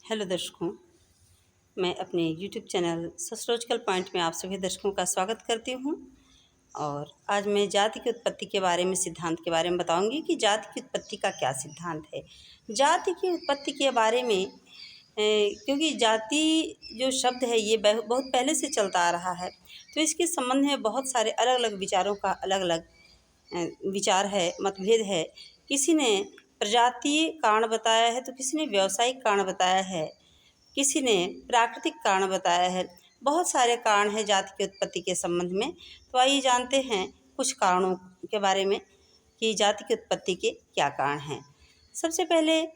Hello दर्शकों, मैं अपने यूट्यूब चैनल सोशियोलॉजिकल पॉइंट में आप सभी दर्शकों का स्वागत करती हूँ। और आज मैं जाति की उत्पत्ति के बारे में, सिद्धांत के बारे में बताऊंगी कि जाति की उत्पत्ति का क्या सिद्धांत है। जाति की उत्पत्ति के बारे में क्योंकि जाति जो शब्द है ये बहुत पहले से चलता आ रहा है, तो इसके संबंध में बहुत सारे अलग अलग विचारों का अलग अलग विचार है, मतभेद है। किसी ने प्रजातीय कारण बताया है तो किसी ने व्यावसायिक कारण बताया है, किसी ने प्राकृतिक कारण बताया है। बहुत सारे कारण हैं जाति की उत्पत्ति के संबंध में। तो आइए जानते हैं कुछ कारणों के बारे में कि जाति की उत्पत्ति के क्या कारण हैं। सबसे पहले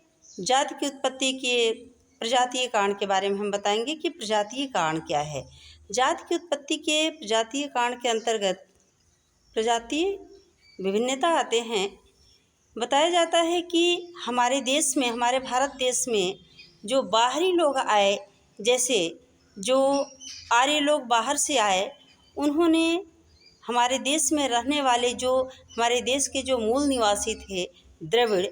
जाति की उत्पत्ति के प्रजातीय कारण के बारे में हम बताएंगे कि प्रजातीय कारण क्या है। जाति की उत्पत्ति के प्रजातीय कारण के अंतर्गत प्रजातीय विभिन्नता आते हैं। बताया जाता है कि हमारे देश में, हमारे भारत देश में जो बाहरी लोग आए, जैसे जो आर्य लोग बाहर से आए, उन्होंने हमारे देश में रहने वाले जो हमारे देश के जो मूल निवासी थे द्रविड़,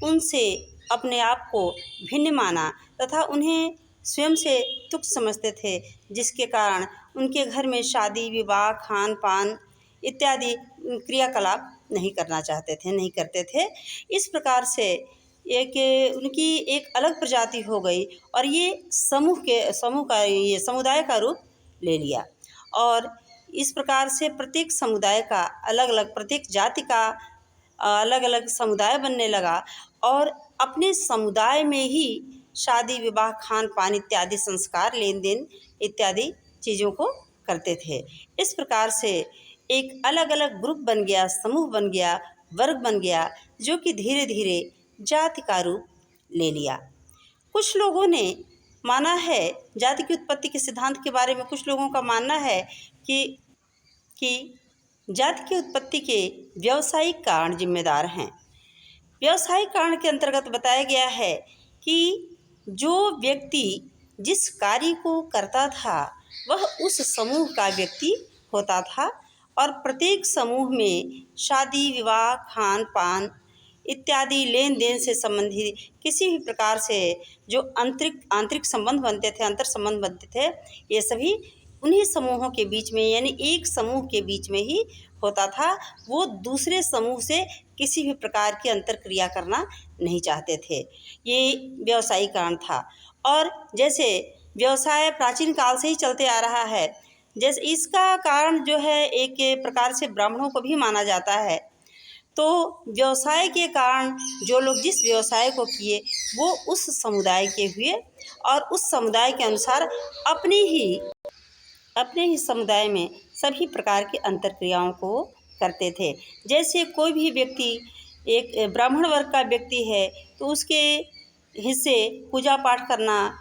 उनसे अपने आप को भिन्न माना तथा उन्हें स्वयं से तुच्छ समझते थे, जिसके कारण उनके घर में शादी विवाह खान पान इत्यादि क्रियाकलाप नहीं करना चाहते थे, नहीं करते थे। इस प्रकार से उनकी एक अलग प्रजाति हो गई और ये समुदाय का रूप ले लिया। और इस प्रकार से प्रत्येक समुदाय का अलग अलग, प्रत्येक जाति का अलग अलग समुदाय बनने लगा और अपने समुदाय में ही शादी विवाह खान पान इत्यादि संस्कार लेन देन इत्यादि चीज़ों को करते थे। इस प्रकार से एक अलग अलग ग्रुप बन गया, समूह बन गया, वर्ग बन गया, जो कि धीरे धीरे जाति का रूप ले लिया। कुछ लोगों ने माना है, जाति की उत्पत्ति के सिद्धांत के बारे में कुछ लोगों का मानना है कि जाति की उत्पत्ति के व्यावसायिक कारण जिम्मेदार हैं। व्यावसायिक कारण के अंतर्गत बताया गया है कि जो व्यक्ति जिस कार्य को करता था वह उस समूह का व्यक्ति होता था और प्रत्येक समूह में शादी विवाह खान पान इत्यादि लेन देन से संबंधित किसी भी प्रकार से जो आंतरिक संबंध बनते थे, अंतर संबंध बनते थे, ये सभी उन्हीं समूहों के बीच में, यानी एक समूह के बीच में ही होता था। वो दूसरे समूह से किसी भी प्रकार की अंतर क्रिया करना नहीं चाहते थे। ये व्यावसायिक कारण था। और जैसे व्यवसाय प्राचीन काल से ही चलते आ रहा है, जैसे इसका कारण जो है एक प्रकार से ब्राह्मणों को भी माना जाता है। तो व्यवसाय के कारण जो लोग जिस व्यवसाय को किए वो उस समुदाय के हुए और उस समुदाय के अनुसार अपने ही समुदाय में सभी प्रकार की अंतर क्रियाओं को करते थे। जैसे कोई भी व्यक्ति एक ब्राह्मण वर्ग का व्यक्ति है तो उसके हिस्से पूजा पाठ करना,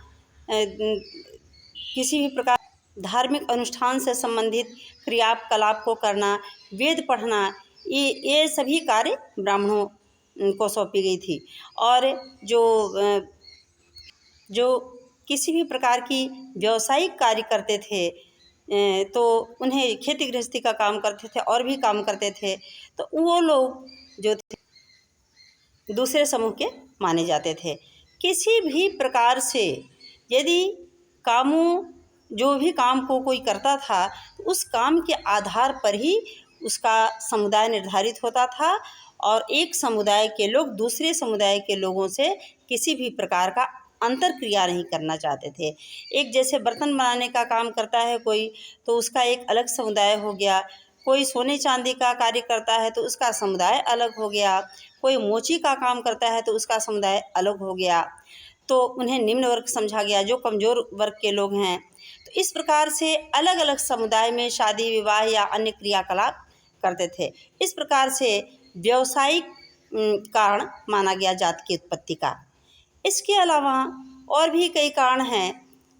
किसी भी प्रकार धार्मिक अनुष्ठान से संबंधित क्रियाकलाप को करना, वेद पढ़ना, ये सभी कार्य ब्राह्मणों को सौंपी गई थी। और जो किसी भी प्रकार की व्यावसायिक कार्य करते थे तो उन्हें खेती गृहस्थी का काम करते थे और भी काम करते थे, तो वो लोग जो थे दूसरे समूह के माने जाते थे। किसी भी प्रकार से यदि जो भी काम को कोई करता था उस काम के आधार पर ही उसका समुदाय निर्धारित होता था और एक समुदाय के लोग दूसरे समुदाय के लोगों से किसी भी प्रकार का अंतर क्रिया नहीं करना चाहते थे। एक जैसे बर्तन बनाने का काम करता है कोई, तो उसका एक अलग समुदाय हो गया। कोई सोने चांदी का कार्य करता है तो उसका समुदाय अलग हो गया। कोई मोची का काम करता है तो उसका समुदाय अलग हो गया। तो उन्हें निम्न वर्ग समझा गया, जो कमज़ोर वर्ग के लोग हैं। तो इस प्रकार से अलग अलग समुदाय में शादी विवाह या अन्य क्रियाकलाप करते थे। इस प्रकार से व्यावसायिक कारण माना गया जाति की उत्पत्ति का। इसके अलावा और भी कई कारण हैं